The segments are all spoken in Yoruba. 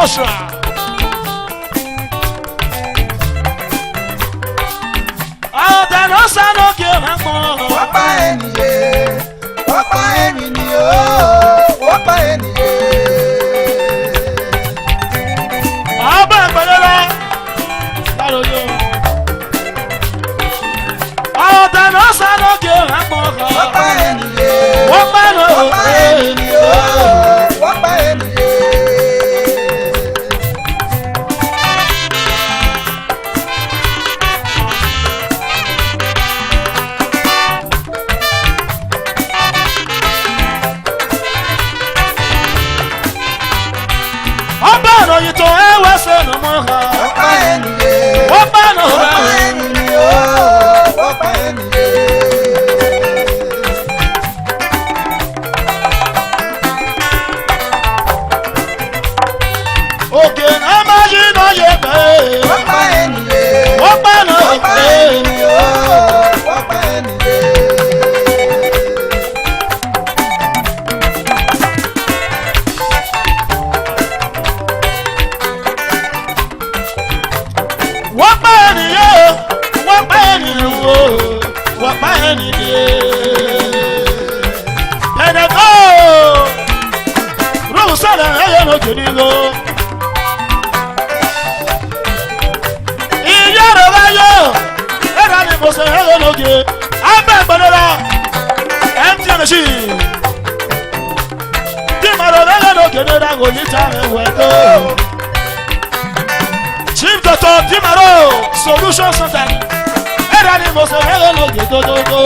Osha. Ọ̀dà ló sánú kí o máa pọ̀. Wọ́n pa ènìyàn, wọ́n pa ènìyàn, wọ́n pa ènìyàn. Ọba ìgbàlódé lálóyún. Ọ̀dà ló sánú kí o máa pọ̀. Wọ́n pa ènìyàn, Wọ́n pa lọ. wọ́n pa ènìyàn, wọ́n pa ènìyàn. Ọba ìròyìn tó ẹ wá sẹ́nu mọ́ ha. Wọ́n pa ènìyàn, Wọ́n pa lọ. wọ́n pa ènìyàn, wọ́n pa ènìyàn. Òkè náà máa yí náà yẹ bẹ́ẹ̀. Wọ́n pa ènìyàn, Wọ́n pa lọ. wọ́n pa ènìyàn, wọ́n pa ènìyàn. Wọ́n pa ènìyàn. Wọ́n pa ènìyàn. Wọ́n pa ènìyàn. Ẹ̀dẹ̀kọ́. Rúùn sọ̀rọ̀ ẹ̀yẹ lójú nílò. Ìyá rẹ̀ wáyọ̀. Ẹ̀rọ ni mo sọ ẹ̀yẹ lójú. Abẹ́ ìgbàlódé. MTN ṣì. Tí màrọ̀ ẹ̀yẹ lójú ní ìdágò níta ẹ̀wẹ̀ tó. Chief Doctor Dimaro Solution Center. Ẹ̀rọ ni mo sọ ẹ̀yẹ lójú tótótó.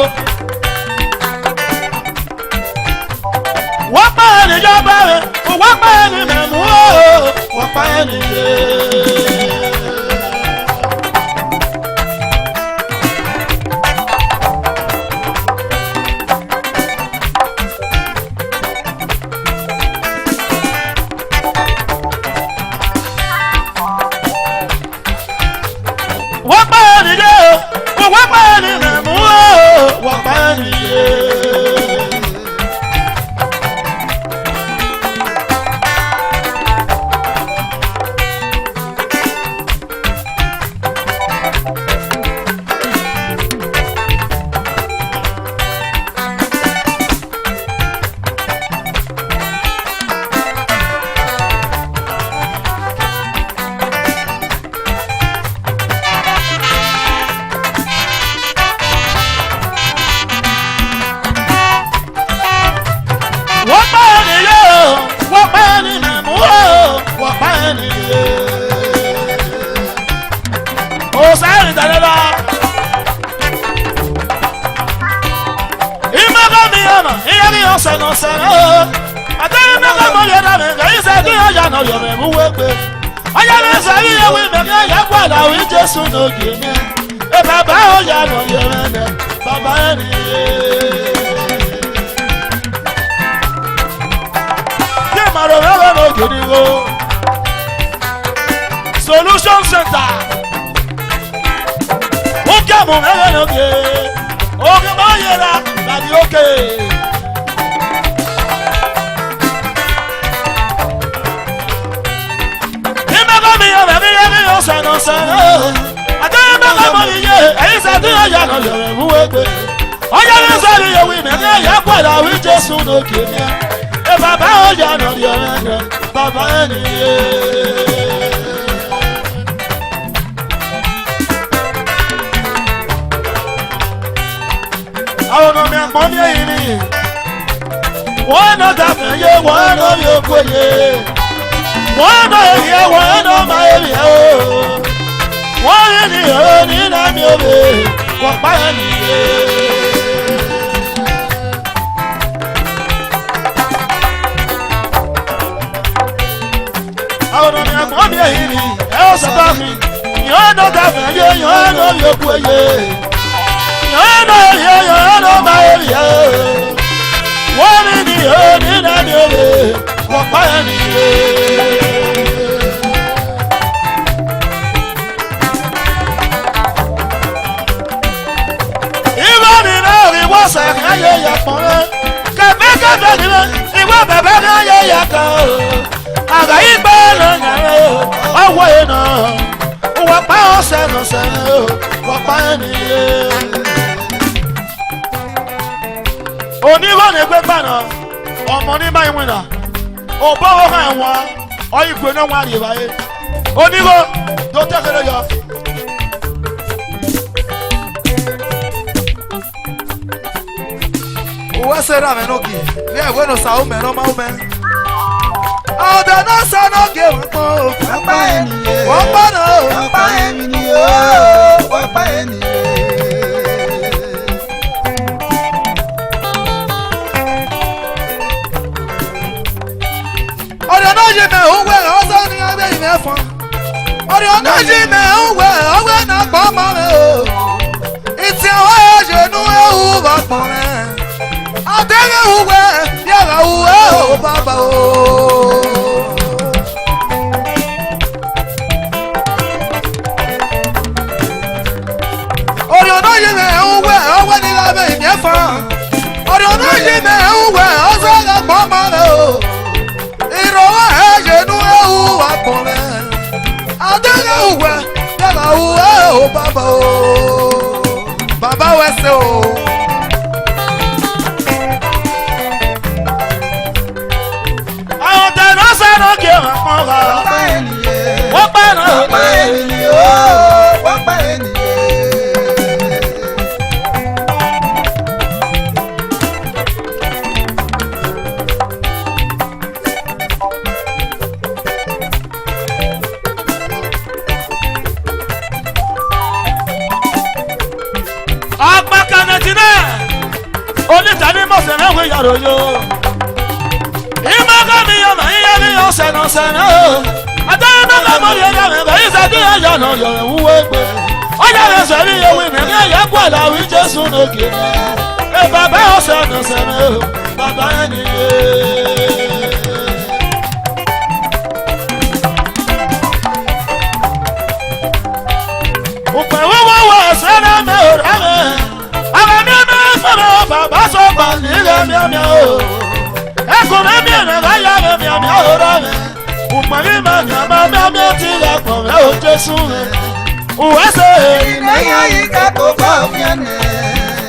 Wọ́n pa ènìyàn bẹ́ẹ̀, wọ́n pa ènìyàn mú o, wọ́n pa ènìyàn. Wọ́n pa ènìyàn, wọ́n pa ènìyàn mú o, wọ́n pa ènìyàn. Wọ́n pa ènìyàn, wọ́n pa ènìyàn mú o, wọ́n pa ènìyàn. Ó sáré tẹ̀lé lọ. Ìmọ̀gọ́ mi ọ̀nà, ìyá mi ọ̀sẹ̀ náà sẹ̀rẹ̀ o. Àtẹ̀yìn mẹ́kọ̀ mọ̀ yọ̀ dà mí, kẹ́yìn sẹ́ kí ọjà náà yọ̀ mẹ́mú wépe. Ọjà mi sẹ́rí ewì mẹ́kẹ́ ọjà pọ̀ làwọn Jésù n'oge mi. Ẹ bàbá ọjà náà yọ̀ mẹ́mẹ́, bàbá ènìyàn. Solution Center. Ó kẹ́ mọ̀ mẹ́rẹ̀ lóge. Oge máa yẹra láti òkè. Ìmọ̀kọ́ mi yẹ mẹ́mí yẹ mi yọ sẹ̀nà sẹ̀nà. Àti ìmọ̀kọ́ mọ̀ mi yẹ èyí sẹ́tí ọjà náà yọ̀rọ̀ mú wégbé. Ọjà mi sẹ́ni yẹ wí mẹ́mí ẹ̀yẹ́ pẹ̀lú àwọn Jésù n'oge mi. Ẹ bàbá ọjà náà yọ̀rọ̀ ẹ̀dẹ̀ bàbá ènìyàn. Àwọn ọmọ mi àpọ̀ ní ẹ̀yìn ni. Wọ́n náà dàbẹ̀ yé, wọ́n náà mi ò kó yé. Wọ́n náà èyí ẹ̀, wọ́n náà máa èyí ẹ̀ o. Wọ́n rí ni èrò ní nàmi òbí, wọ́n pa ẹ̀ nìyé. Àwọn ọmọ mi àpọ̀ ní ẹ̀yìn ni. Ẹ ó sọ̀tọ̀ mi. Yọ̀ọ́ náà dàbẹ̀ yé, yọ̀ọ́ náà mi ò kó yé. Yọ̀ọ́nà yẹ yọ̀ọ́nà máa yẹ yẹ. Wọ́n ní ní òní náà ní òde, wọ́n pa ẹ̀ nìyẹ. Ìwọ ni náà rí wọ́sẹ̀ káyé yẹ pọ̀ rẹ̀. Kẹ̀fẹ́ kẹ̀fẹ́ nílẹ̀, ìwọ bẹ̀bẹ̀ káyé yẹ kàn. Àgbà yìí gbẹ́ na nyare awe na wa pa ose no se wa pa ni oni wo ne gbe bana omo ni bai wina o bo ho han wa o igwe na wa ri bae oni wo do te kere yo o será menoki le bueno sa o meno ma o men o da na sa no ge wo pa eniye wo pa no pa eniye wo pa eniye ori ona je me o we o so ni abe ime fon ori ona je me o we na pa ma me o iti o je nu e u ba pon me adere uwe yara uwe o baba o ori ona ye me uwe owe ni la be mi fa ori ona ye me uwe ozo ga gbo ma le o iro e je nu e u wa pon me adere uwe yara uwe o baba we se o yo imaga mi yo ma iya mi yo seno adana na mo yo na me ba isa di yo no yo uwe gbe o ya le so ri yo wi me ni ya kwa la wi Jesu no ke e baba o seno baba ni o pe wo sena me o ra me ara mi me fero baba so ba ni le mi o e ko me mi na ga ya me mi o ra me o pa mi ma na ma ti la ko me o Jesu me o ese ile ya yi ka ko ba mi ne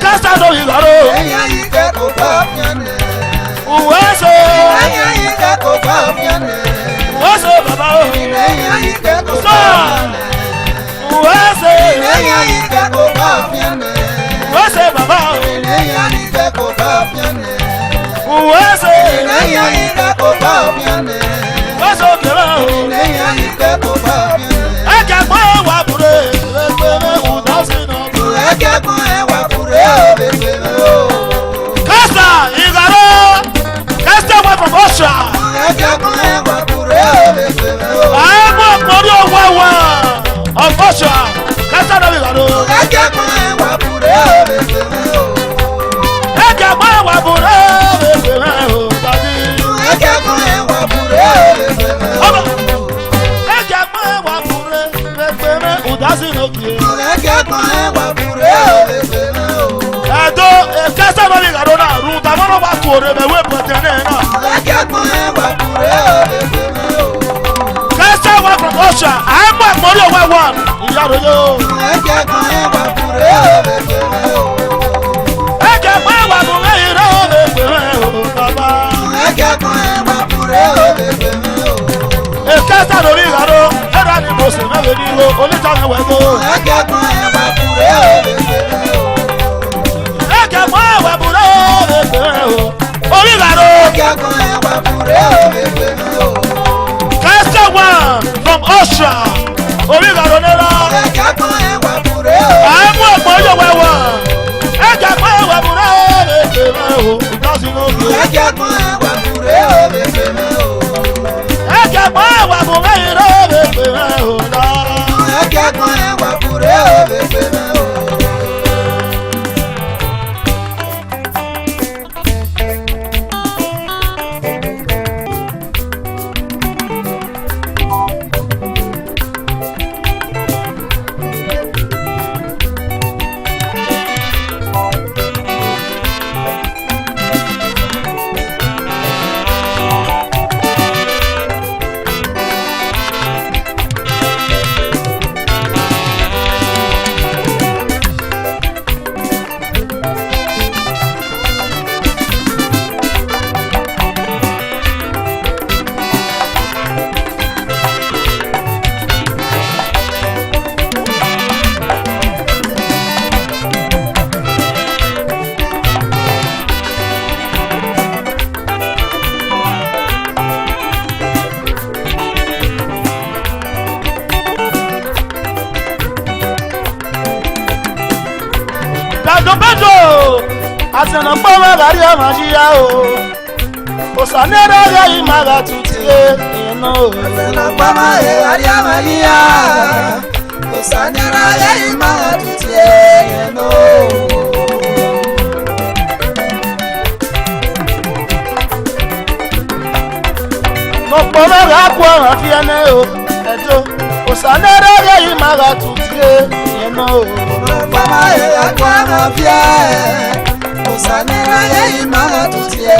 kasa do yi garo ile ya yi ka ko ba mi ne o ese ile ya yi ka ko ba mi ne o ese baba o ile ya yi ka ko ba mi ne o ese ile ya yi ka ko ba mi ne o ese baba o ile ya yi ka ko ba mi ne o ese ile ya yi ka ko ba mi ne o ese o kere o ile ya yi ka ko ba mi ne e ka gbo wa bure pe me u da si no e ka gbo e wa bure o be be o kasa igaro kasa wa from Osha e ka gbo e wa bure o be be o amo mori o wa of Osha kasa do igaro e ka gbo e wa bure o be be o e ka gbo wa bure pe me o babi e ka gbo e wa bure o be be o e ka gbo wa bure pe me u da si no ki e ka gbo e wa bure o be be o edo kasa do igaro na ru ta mo wa ku ore me we potene na e ka gbo e wa bure o be be o kasa wa from Osha amo mori o wa iyaro yo e ka gbo e wa bure o be be o e ka gbo wa bure iro pe me o baba e ka gbo e wa bure o be be o e kasa do igaro era ni mo se me we ni lo onita me we go e ka gbo e wa bure o be be o e ka gbo wa bure pe me o ori igaro e ka gbo e wa bure o be be o kasa wa from Osha ori igaro nera e ka gbo e Asana Pama Garia Magia, Osanera Maga Tutie, Asana Pama Garia Magia, Osanera Maga Tutie, no Pama Gakwa, Fianeo, Edo, Osanera Maga Tutie, Pama Gakwa, Fianeo. Osanera maga tutie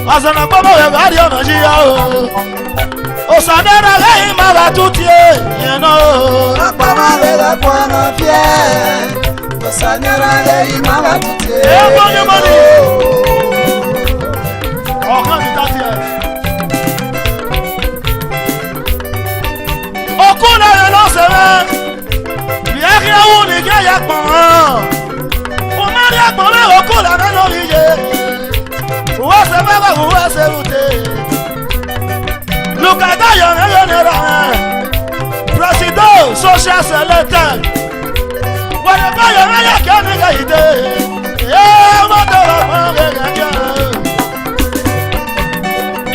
Asana Pama Garia Magia, Osanera maga tutie, Pama Gakwa, Osanera maga tutie. Okuna no sebe, viaje a única ya con. O Maria con okuna no lije. Uwa sebe ba uwa sebute. Luka da yo ne ra. President social selector. Wale ba yo ne ya ke ni ga ide. Mo to ra mo ga ga.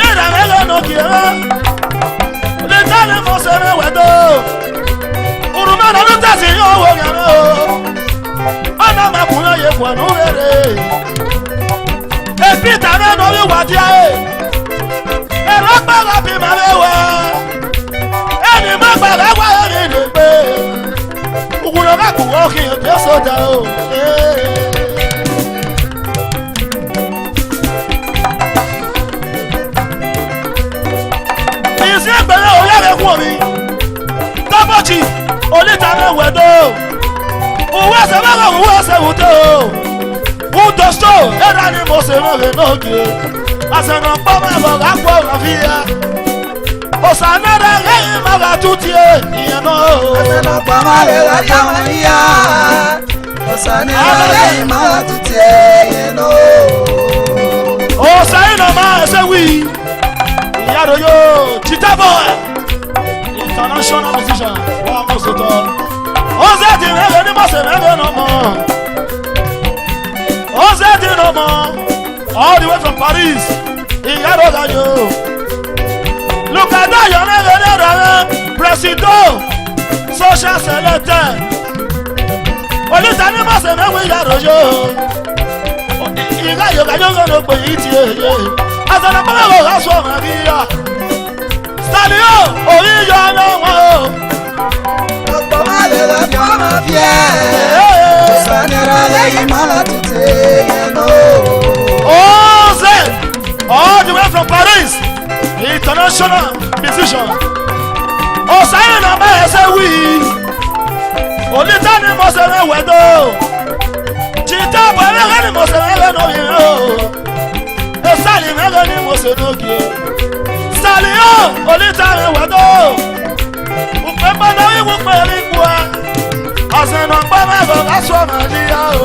Ira me no quiero. Letale mosere wedo urumana lutazi yowo yaro ana makuna ye kwanu rere epita na no wi wadia e rapa ga bi marewa eni magba wa eni le pe ugulo ga ku o ki te soda o isi egbere oyere kwori tabochi olitare wedo uwe se baba uwe se wuto udosto era ni mo se re noge asena pama go akwo rafia osanara ge maga tutie yeno asena pama le la yamalia osanara ge maga tutie yeno osaina ma se wi Yaroyo, Chita Boy, international musician, wa mosoto. Oze di mege ni mose mege no more. Oze di no more. All the way from Paris, Yaroyo. Look at that, you mege President, social selector. Olita ni mose mege Yaroyo. Iga yoga no pe iti ye. Asana Pama go aso Maria. Stalio, oyi yo no mo. Pama le la Pama fier. Osanera le mala tutie no. Oh, Zed, all the way from Paris, international musician. Osanera ma ese wi. Olita ni mo se re wedo. Chita Boy ni mo se re no yo. Sali mega ni mo se nogi. Sali o olitare wedo. Upe bana wi wo pe ri kwa. Asena pa me go aso Maria o.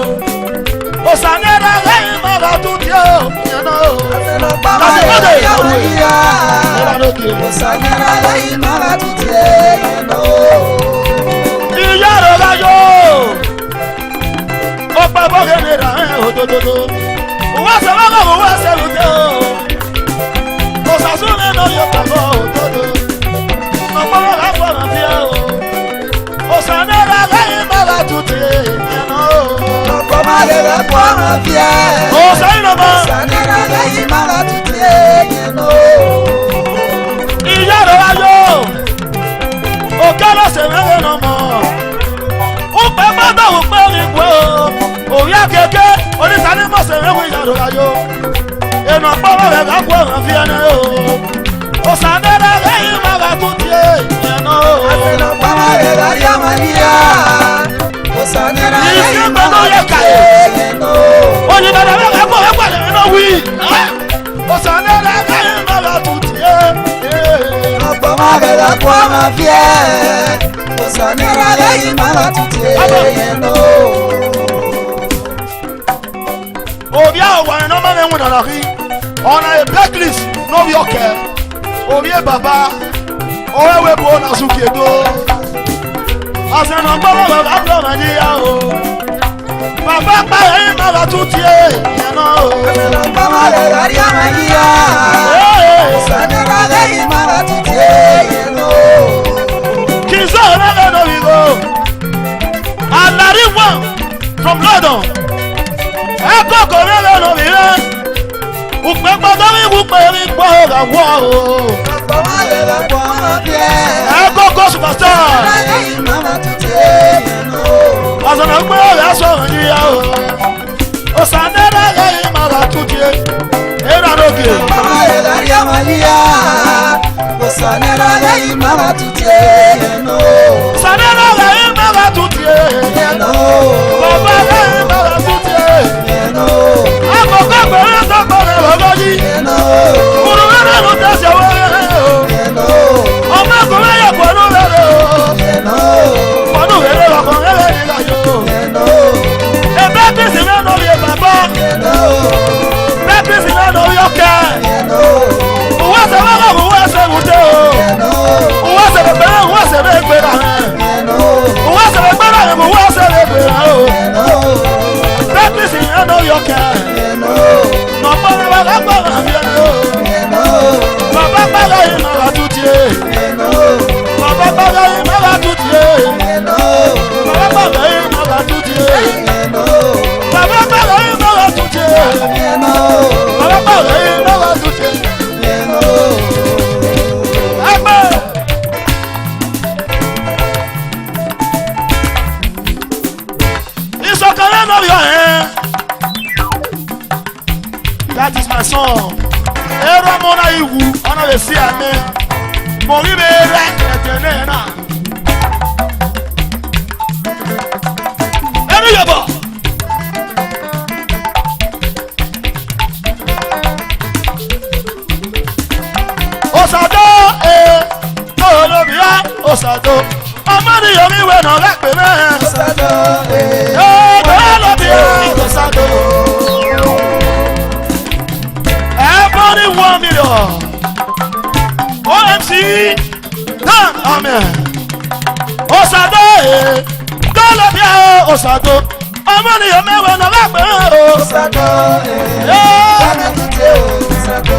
Osanera le ma ga tutie o. Asena pa me go Maria. Osanera le ma ga tutie no. Iyaro ga yo. Opa bo ge ni ra odododo. Uwa se wa go uwa se lute o. Osasune no yo pa go todo. No pa ga pa na fia o. Osanera ga ma ga tutie no. No pa ma ga pa na fia. Osanera ma. Osanera ga ma ga tutie no. Iyaro ga yo. O kalo se me no mo. Upe ma do upe ri po. Oya keke onitani mo se rewe yaro ayo eno polo le ga kwa fi ana o osanera ga ma ga tutie eno asena pama le ga ya Maria osanera ga ma ga tutie eno oni baba ga kwa eno wi osanera ga ma ga tutie pama le ga kwa ma fie osanera ga ma ga tutie eno Obia wa no ma me wona la ri. On a a blacklist no bi oke. Obie baba. Owe bo na sukiedo. ọ̀sẹ̀ náà gbọ́dọ̀ bàbá tó nàìjíríà o. Bàbá pààyà yìí má bàa tún tiẹ̀ yẹn náà o. Bàbá rẹ̀ rárí àmà yíyá. Sànẹ́rà lẹ́yìn má bàa tún tiẹ̀ yẹn lọ. Kì í sọ̀rọ̀ lẹ́gbẹ̀ẹ́ lórí o. Àlàrí wọn from London. Ẹ kọ́kọ́ lẹ́gbẹ̀ẹ́ lórí rẹ̀. Ùpẹ́ gbọ́dọ̀ mi wùpẹ́ mi gbọ́ ọ̀gá wọ̀ o. Bàbá rẹ̀ bá gbọ́ ọmọ bí ẹ. Ẹ kọ́kọ́ superstar. Sànẹ́rà lẹ́yìn má bàa tún tiẹ̀ yẹn lọ. Ọ̀sán náà gbé ọ̀rẹ́ sọ̀rọ̀ yíyá o. Ọ̀sánẹ́rà lẹ́yìn má bàa tún tiẹ̀. Èrò àdókè. Bàbá rẹ̀ rárí àmà yíyá. Sànẹ́rà lẹ́yìn má bàa tún tiẹ̀ yẹn lọ. Ọ̀sánẹ́rà lẹ́yìn má bàa tún tiẹ̀. Yẹn lọ. Bàbá lẹ́yìn má bàa tún tiẹ̀. Yẹn lọ. Àkọ́kọ́ gbẹ̀rẹ̀ tó gbọ́dọ̀ lọ́gọ́ yìí. Yẹn lọ. Kùrù wẹ́rẹ́ ló tẹ̀sẹ̀ wẹ́rẹ́ o. Yẹn lọ. Ọmọ ẹ̀kọ́rẹ́ yẹ pọ̀nú wẹ́rẹ́ o. Yẹn lọ. Pọ̀nú wẹ́rẹ́ lọ́kọ̀ wẹ́rẹ́ nígbà yóò. Yẹn lọ. Ẹ̀bẹ́ bísí mẹ́nu yẹ bàbá. Yẹn lọ. Bẹ́ẹ̀ bísí mẹ́nu yọkẹ́. Yẹn lọ. Uwe se wẹ́rẹ́ uwe se wùdé o. Yẹn lọ. Uwe se bẹ̀rẹ̀ uwe se bẹ̀ gbéra rẹ̀. Yẹn lọ. Uwe se bẹ̀ gbéra rẹ̀ uwe se bẹ̀ gbéra o. Yẹn lọ. Bẹ́ẹ̀ bísí mẹ́nu yọkẹ́. Yẹn lọ. Nọ̀pọ̀lọpọ̀ bàbá gbọ́dọ̀ bí ẹni o. Yẹn lọ. Bàbá gbọ́dọ̀ yìí má bàa tún tiẹ̀. Yẹn lọ. Bàbá gbọ́dọ̀ yìí má bàa tún tiẹ̀. Yẹn lọ. Bàbá gbọ́dọ̀ yìí má bàa tún tiẹ̀. Yẹn lọ. Bàbá gbọ́dọ̀ yìí má bàa tún tiẹ̀. Yẹn lọ. Bàbá gbọ́dọ̀ yìí má bàa tún tiẹ̀. Yẹn lọ. Ẹgbẹ́. Ìsọ̀kalẹ̀ náà yọ ẹ́. That is my song. Ẹ̀rọ amúná ìwú ọ̀nà lè sí àmì. Mo rí mi rẹ̀ ẹ̀jẹ̀ náà náà. Ẹnu yọ̀bọ̀. Òsàdó olóbìá òsàdó. Ọmọ ni yomi wẹ̀ náà lẹ́pẹ̀ mẹ́rin. Sàdó. Olóbìá òsàdó. Everybody 1 million. OMC, Dan Amen. Osado, Dolobia, Osado. Ọmọ ni yóò mẹ́wàá náà bá pẹ́ o. Sàdó. Bàbá tún tiẹ̀ o. Sàdó.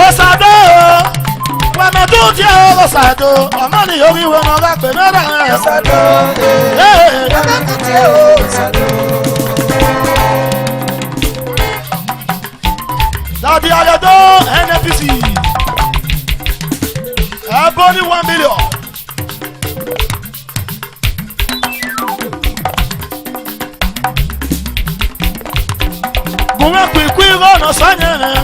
Osado, Wàmẹ̀tú tí o Osado. Ọmọ ni yóò wíwọ́ náà bá pẹ́ mẹ́ta. Sàdó. Bàbá tún tiẹ̀ o. Sàdó. Dàbí Ayọ̀dọ́ NNPC. Ẹ̀bọ́n ní 1 million. Gùnmẹ́ kùikù irọ́ ọ̀nà sọ́nyẹ̀rẹ̀.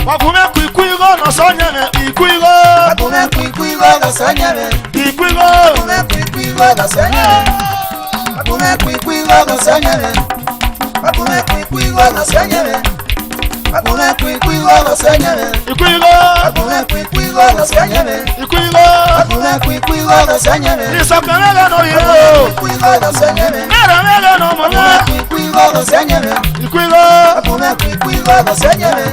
Wàgùnmẹ́ kùikù irọ́ ọ̀nà sọ́nyẹ̀rẹ̀. Ìkú irọ́. Agunmẹ́ kúikú irọ́ lọ́sàn yẹ̀rẹ̀. Ìkú irọ́. Agunmẹ́ kúikú irọ́ lọ́sàn yẹ̀rẹ̀. Agunmẹ́ kúikú irọ́ lọ́sàn yẹ̀rẹ̀. Agunmẹ́ kúikú irọ́ lọ́sàn yẹ̀rẹ̀. Agunmẹ́ kúikú irọ́ lọ́sàn yẹ̀rẹ̀. Ìkú irọ́. Agunmẹ́ kúikú irọ́ lọ́sàn yẹ̀rẹ̀. Ìkú irọ́. Agunmẹ́ kúikú irọ́ lọ́sàn yẹ̀rẹ̀. Ìsọ̀kẹ̀rẹ̀ lẹ́nu yìí o. Kúikú irọ́ lọ́sàn yẹ̀rẹ̀. Mẹ́rẹ̀ mẹ́rẹ̀ nà ọmọ náà. Agunmẹ́ kúikú irọ́ lọ́sàn yẹ̀rẹ̀. Ìkú irọ́. Agunmẹ́ kúikú irọ́ lọ́sàn yẹ̀rẹ̀.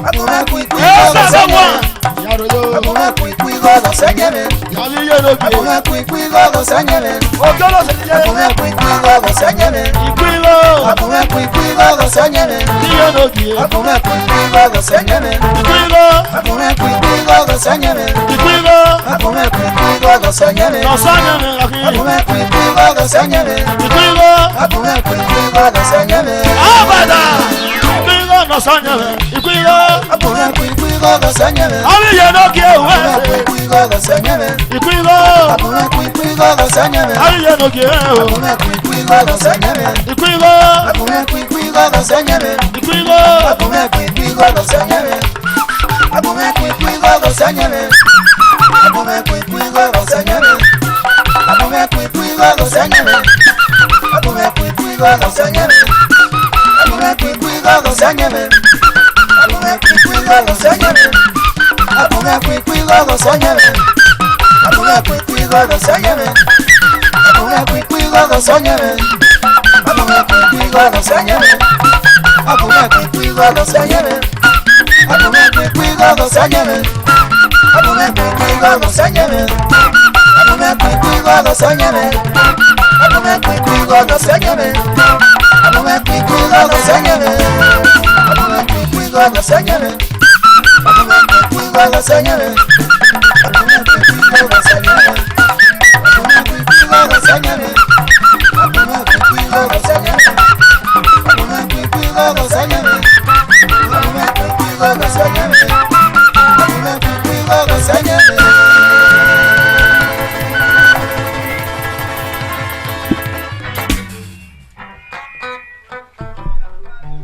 Agunmẹ́ kúikú Ẹ irọ́ sàbẹ̀ lọ́sàn wà. yẹ̀rẹ̀. Yàrá yóò. Agunmẹ́ kúikú irọ́ lọ́sàn yẹ̀rẹ̀. Yàrá yé lóbi. Agunmẹ́ kúikú irọ́ lọ́sàn yẹ̀rẹ̀. Ọjọ́ ló ṣe jẹ́. Agunmẹ́ kúikú irọ́ lọ́sàn yẹ̀rẹ̀. Ìkú irọ́. Agunmẹ́ kúikú irọ́ lọ́sàn yẹ̀rẹ̀. Yé lóbi. Agunmẹ́ kúikú irọ́ lọ́sàn yẹ̀rẹ̀. Ìkú irọ́. Agunmẹ́ kúikú irọ́ lọ́sàn yẹ̀rẹ̀. Ìkú irọ́. Agunmẹ́ kúikú irọ́ lọ́sàn yẹ̀rẹ̀. Lọ́sàn-án àkì. Agunmẹ́ kúikú irọ́ lọ́sàn yẹ̀rẹ̀. Ìkú irọ́. Agunmẹ́ kúikú irọ́ lọ́sàn yẹ̀rẹ̀. Àbàdà. Ìkú irọ́ lọ́sàn-án. Ìkú irọ́. Agunmẹ́ kúikú irọ́ lọ́sàn yẹ̀rẹ̀. Àwọn ìyẹn náà kí ewu Agunmẹ́ ẹ̀. kúikú irọ́ lọ́sàn yẹ̀rẹ̀. Ìkú irọ́. Agunmẹ́ kúikú irọ́ lọ́sàn yẹ̀rẹ̀. Àwọn ìyẹn náà kí ewu. Agunmẹ́ kúikú irọ́ lọ́sàn yẹ̀rẹ̀. Ìkú irọ́. Agunmẹ́ kúikú irọ́ lọ́sàn yẹ̀rẹ̀. Ìkú irọ́. Agunmẹ́ kúikú irọ́ lọ́sàn yẹ̀rẹ̀. Agunmẹ́ kúikú irọ́ lọ́sàn yẹ̀rẹ̀. Agunmẹ́ kúikú irọ́ lọ́sàn yẹ̀rẹ̀. Agunmẹ́ kúikú irọ́ lọ́sàn yẹ̀rẹ̀. Agunmẹ́ kúikú irọ́ lọ́sàn yẹ̀rẹ̀. Agunmẹ́ kúikú irọ́ lọ́sàn yẹ̀rẹ̀. Agunmẹ́ kúikú irọ́ lọ́sàn yẹ̀rẹ̀. Agunmẹ́ kúikú irọ́ lọ́sàn yẹ̀rẹ̀. Agunmẹ́ kúikú irọ́ lọ́sàn yẹ̀rẹ̀. Agunmẹ́ kúikú irọ́ lọ́sàn yẹ̀rẹ̀. Agunmẹ́ kúikú irọ́ lọ́sàn yẹ̀rẹ̀. Agunmẹ́ kúikú irọ́ lọ́sàn yẹ̀rẹ̀. sanyeme. Abume kwikwi gogo sanyeme. Abume kwikwi gogo sanyeme. Abume kwikwi gogo sanyeme. Abume kwikwi gogo sanyeme. Abume kwikwi gogo sanyeme. Abume kwikwi gogo sanyeme. Abume kwikwi gogo sanyeme. Abume kwikwi gogo sanyeme. Abume kwikwi gogo sanyeme. Abume kwikwi gogo sanyeme. Abume kwikwi gogo sanyeme. Abume kwikwi gogo sanyeme.